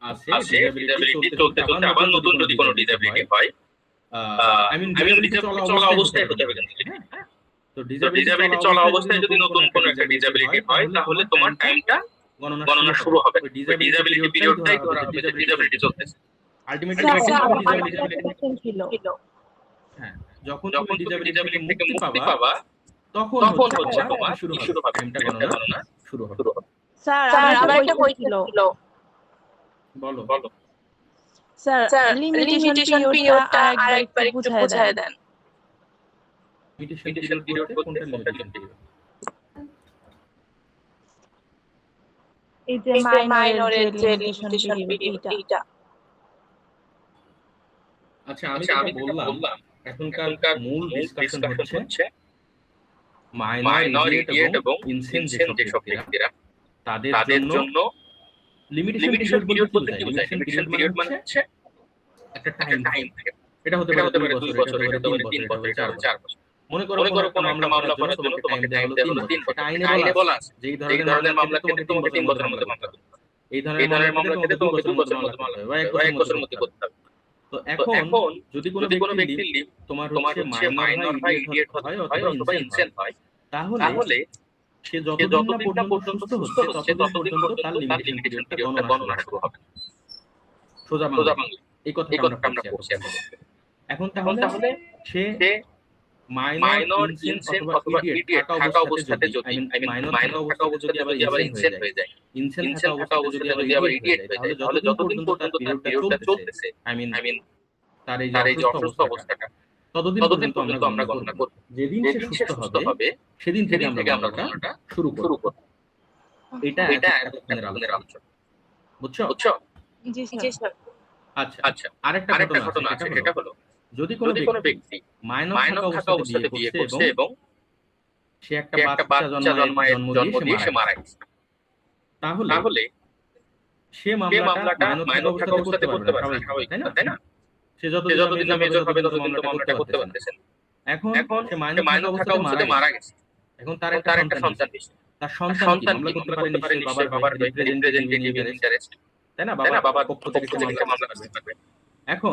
আছে, ডিসেবিলিটি চলতে চলতে আবার নতুন যদি কোনো ডিসেবিলিটি হয়, আই মিন ডিসেবিলিটি চলা অবস্থায় হতে হবে কিন্তু, হ্যাঁ। তো ডিসেবিলিটি চলা অবস্থায় যদি নতুন কোনো একটা ডিসেবিলিটি হয়, তাহলে তোমার টাইমটা গণনা শুরু হবে। ওই ডিসেবিলিটি পিরিয়ডটাই ধরা হবে যে ডিসেবিলিটি চলতেছে। আলটিমেটলি হ্যাঁ, যখন তুমি ডিসেবিলিটি থেকে মুক্তি পাবা, তখন হচ্ছে তোমার শুরু হবে, টাইমটা গণনা শুরু হবে। স্যার আমার একটা কোয়েশ্চেন ছিল। বলো। স্যার লিমিটেশন পিরিয়ডটা আরেকবার একটু বুঝায় দেন। লিমিটেশন পিরিয়ড বলতে কোনটা লিমিটেশন পিরিয়ড? এই যে মাইনরের যে লিমিটেশন পিরিয়ড এইটা। আচ্ছা, আমি বললাম এখনকার মূল ডিসকাশন হচ্ছে মাইনর, ইডিয়েট এবং ইনসেন যেসব ব্যক্তিরা, তাদের জন্য লিমিটেশন পিরিয়ড বলতে কি বোঝায়? লিমিটেশন পিরিয়ড মানে হচ্ছে একটা টাইম থাকে। এটা হতে পারে 2 বছর, এটা হতে পারে 3 বছর, এটা হতে পারে 4 বছর। মনে করো কোনো একটা মামলা করার জন্য তোমাকে টাইম দেওয়া হলো 3 বছর। আইনে বলা আছে যে এই ধরনের মামলা ক্ষেত্রে তোমাকে 3 বছরের মধ্যে মামলা করতে হবে। এই ধরনের মামলা ক্ষেত্রে তোমাকে 2 বছরের মধ্যে মামলা করতে হবে বা 1 বছরের মধ্যে করতে হবে। তো এখন যদি কোনো ব্যক্তির তোমার হচ্ছে মাইনর হয়, ইডিয়েট হয় অথবা ইনসেন হয়, তাহলে সে যতদিন না পর্যন্ত সুস্থ হচ্ছে ততদিন পর্যন্ত তার লিমিটেশন পিরিয়ডটা গণনা শুরু হবে। সোজা বাংলা এই কথাটা আমরা পড়ছি এখন। তাহলে সে মাইনর, ইনসেন অথবা ইডিয়েট থাকা অবস্থাতে যদি, আই মিন মাইনর থাকা অবস্থাতে যদি আবার ইনসেন হয়ে যায়, ইনসেন থাকা অবস্থাতে যদি আবার ইডিয়েট হয়ে যায়, তাহলে যতদিন পর্যন্ত তার পিরিয়ডটা চলতেছে, আই মিন তার এই যে অসুস্থ অবস্থাটা, ততদিন পর্যন্ত আমরা গণনা করব। যেদিন সে সুস্থ হবে সেদিন থেকে আমরা গণনাটা শুরু করব। এটা এতক্ষণের আলোচনা। বুঝছো? জি স্যার। আচ্ছা, আরেকটা ঘটনা আছে, সেটা হলো যদি কোনো ব্যক্তি মাইনর থাকা অবস্থাতে বিয়ে করছে এবং সে একটা বাচ্চা জন্ম দিয়ে সে মারা গেছে, তাহলে সে মামলাটা মাইনর থাকা অবস্থাতে করতে পারবে না, স্বাভাবিক, তাই না? সে যতদিন না মেজর হবে ততদিন তো মামলাটা করতে পারতেছে না। এখন সে মাইনর থাকা অবস্থাতে মারা গেছে, এখন তার একটা সন্তান হয়েছে। তার সন্তান কি মামলা করতে পারে নিশ্চয়ই বাবার রিপ্রেজেন্টেটিভ ইন্টারেস্ট, তাই না? বাবার পক্ষ থেকে সে মামলা করতে পারবে। এখন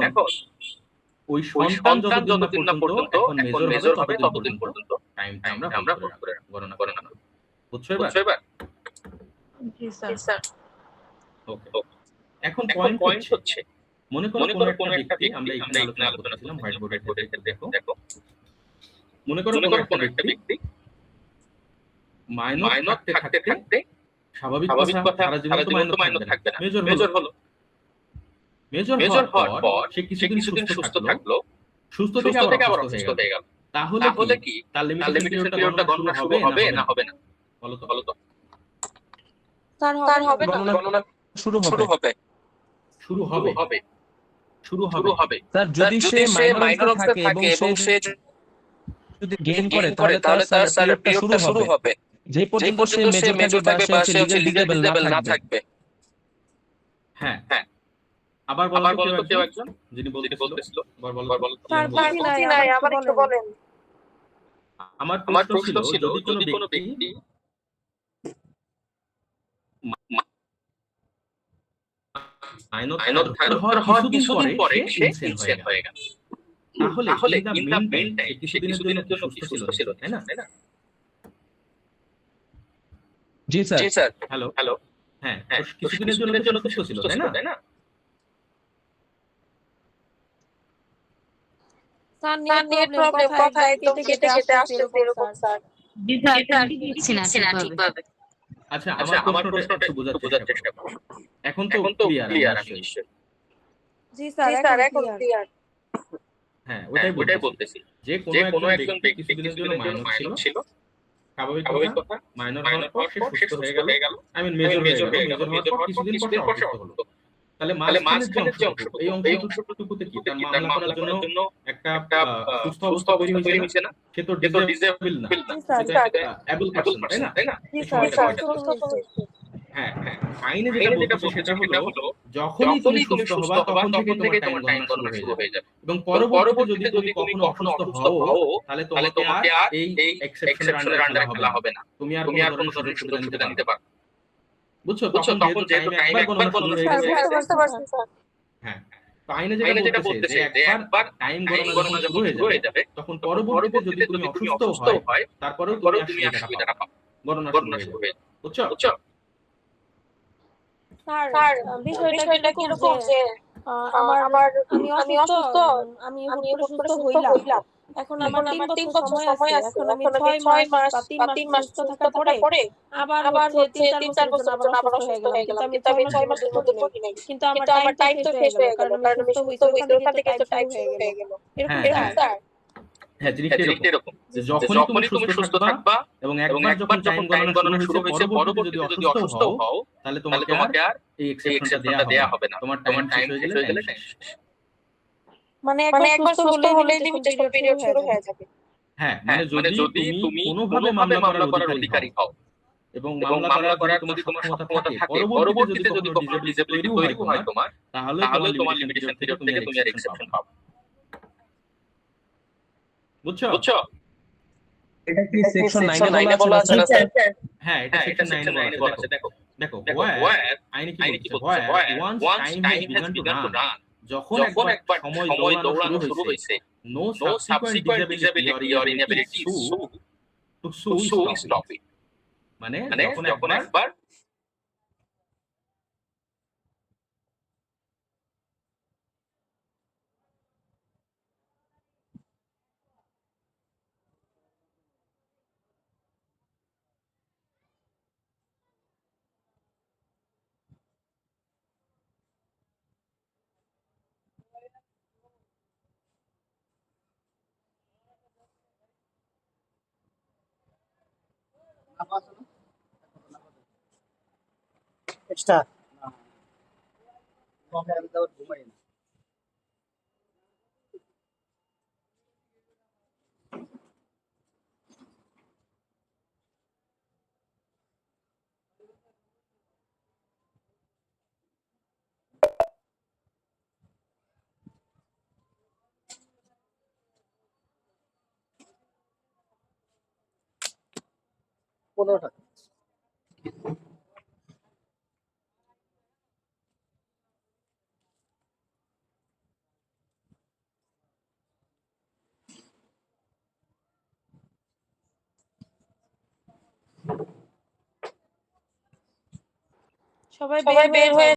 ওই সন্তান যতদিন না পর্যন্ত এখন মেজর হবে ততদিন পর্যন্ত টাইমটা আমরা গণনা করব। বুঝছো এবার? জি স্যার। ওকে। এখন পয়েন্ট হচ্ছে মনে করো কোন একটা ব্যক্তি, আমরা এখানে আলোচনা করছিলাম হোয়াইট বোর্ডের ক্ষেত্রে, দেখো মনে করো কোন একটা ব্যক্তি মাইনর থাকতে স্বাভাবিক কথা সারা জীবন তো মাইনর থাকবে না, মেজর হলো। মেজর হওয়ার পর সে কিছুদিন সুস্থ থাকলো, সুস্থ থেকে আবার অসুস্থ হয়ে গেল, তাহলে কি তার লিমিটেশন পিরিয়ডটা গণনা শুরু হবে না হবে না? বলো তো। স্যার হবে না, গণনা শুরু হবে। স্যার যদি সে মাইনর থাকে এবং সে যদি গেইন করে তাহলে তার পিরিয়ডটা শুরু হবে যে পর্যন্ত সে মেজর থাকবে বা সে হচ্ছে লিগ্যাল ডিসেবল না থাকবে। হ্যাঁ, আবার বলো তো কেউ একজন যিনি বলতেছিল, আবার বলো। স্যার বুঝি নাই, আবার একটু বলেন। আমার প্রশ্ন ছিল যদি কোনো ব্যক্তি মাইনর হওয়ার কিছুদিন পরে সে ইনসেন হয়ে গেল, তাহলে ইন দা মেইন টাইম কিছুদিনের জন্য সুস্থ ছিল, তাই না? জি স্যার। হ্যালো হ্যাঁ, কিছুদিনের জন্য সুস্থ ছিল, তাই না? স্যার নেট প্রবলেম, কথা একদম কেটে আসছে এরকম স্যার। জি স্যার, বুঝছি না ঠিকভাবে। আচ্ছা, আমার প্রশ্নটা একটু বোঝার চেষ্টা করো। এখন তো ক্লিয়ার আমি নিশ্চয়ই। জি স্যার এখন ক্লিয়ার। হ্যাঁ, ওটাই বলতেছি যে কোনো একজন ব্যক্তি কিছুদিনের জন্য মাইনর ছিল, স্বাভাবিক কথা মাইনর হওয়ার পর সে সুস্থ হয়ে গেল, আই মিন মেজর হয়ে গেল, মেজর হওয়ার পর কিছুদিন পর সে অসুস্থ হলো। তাহলে মাঝখানের যে অংশটুকু, এই অংশটুকুতে কি তার মামলা করার জন্য একটা সুস্থ অবস্থা তৈরি হয়েছে না? সে তো ডিসেবল না, অ্যাবল পারসন, তাই না? জি স্যার সুস্থ হয়েছে। হ্যাঁ, আইনে যেটা বলছে সেটা হলো যখনই তুমি সুস্থ হবা তখন থেকে তোমার টাইম গণনা শুরু হয়ে যাবে, এবং পরবর্তীতে যদি তুমি কখনো অসুস্থ হও তাহলে তোমাকে আর এই এক্সেপশনের আন্ডারে ফেলা হবে না, তুমি আর কোনো ধরনের সুযোগ সুবিধা নিতে পারবে। বুঝছো? তখন যেহেতু টাইম একবার গণনা শুরু হয়ে স্যার গেছে। বুঝতে পারছি স্যার। হ্যাঁ, তো আইনে যেটা বলতেছে যে একবার টাইম গণনা যখন শুরু হয়ে যাবে তখন পরবর্তীতে যদি তুমি অসুস্থ হয় তারপরেও তুমি আর সুবিধাটা পাবা। গণনা শুরু হয়ে যাবে। বুঝছো? স্যার স্যার বিষয়টা বিষয়টা কিরকম কিরকম যে যে আমার আমার আমি আমি অসুস্থ, অসুস্থ, আমি আমি হুট করে হুট করে সুস্থ সুস্থ হইলাম। হইলাম। এখন এখন আমার ৩ আমার ৩ বছর বছর সময় আছে। সময় আছে। এখন আমি এখন আমি ৬ ৬ মাস মাস বা ৩ বা মাস ৩ মাস সুস্থ সুস্থ থাকার থাকার পরে আবার আবার ৩-৪ ৩-৪ বছরের জন্য বছরের আবার জন্য আবার অসুস্থ হয়ে অসুস্থ গেলাম। হয়ে কিন্তু গেলাম। আমি কিন্তু ৬ আমি মাসের ৬ মধ্যে মাসের মধ্যে পড়ি নাই। পড়ি নাই। কিন্তু আমার কিন্তু আমার টাইমটা শেষ টাইমটা হয়ে শেষ গেল। হয়ে গেল। কারণ আমি কারণ আমি সুস্থ সুস্থ হইছি। ওখান হইছি। থেকেই ওখান তো থেকেই টাইম তো শুরু টাইম হয়ে শুরু গেল। হয়ে গেল। এরকম হ্যাঁ, স্যার? স্যার। হ্যাঁ, জিনিসটা এরকম যে যখনই তুমি সুস্থ থাকবা এবং একবার যখন টাইম গণনা শুরু হয়েছে পরবর্তীতে যদি অসুস্থ হও তাহলে তোমাকে আর এই এক্সেপশনটা দেয়া হবে না। তোমার টাইম শেষ হয়ে গেলে টাইম শেষ। মানে মানে একবার একবার সুস্থ সুস্থ হলেই হলেই লিমিটেশন লিমিটেশন পিরিয়ড শুরু পিরিয়ড হয়ে শুরু যাবে। হয়ে যাবে। হ্যাঁ, মানে যদি তুমি কোনোভাবে মামলা করার অধিকারী হও এবং মামলা করার যদি তোমার সক্ষমতা থাকে, পরবর্তীতে যদি কখনো ডিসেবিলিটি তৈরিও হয় তোমার, তাহলে তাহলে তোমার লিমিটেশন পিরিয়ড থেকে তুমি আর এক্সেপশন পাবে। বুঝছো? এটা কি সেকশন 9 সেকশন এ 9 বলা এ আছে বলা না আছে স্যার? না স্যার? হ্যাঁ, এটা সেকশন 9 এ বলা আছে। দেখো, দেখো হোয়ার আইনে কি বলছে? Where once time has begun to run, যখন একবার সময় দৌড়ানো শুরু হয়েছে, no subsequent disability or inability to sue stop it. মানে যখন একবার এক্সট্রা $15। সবাই সবাই বের হয়ে বের যান। হয়ে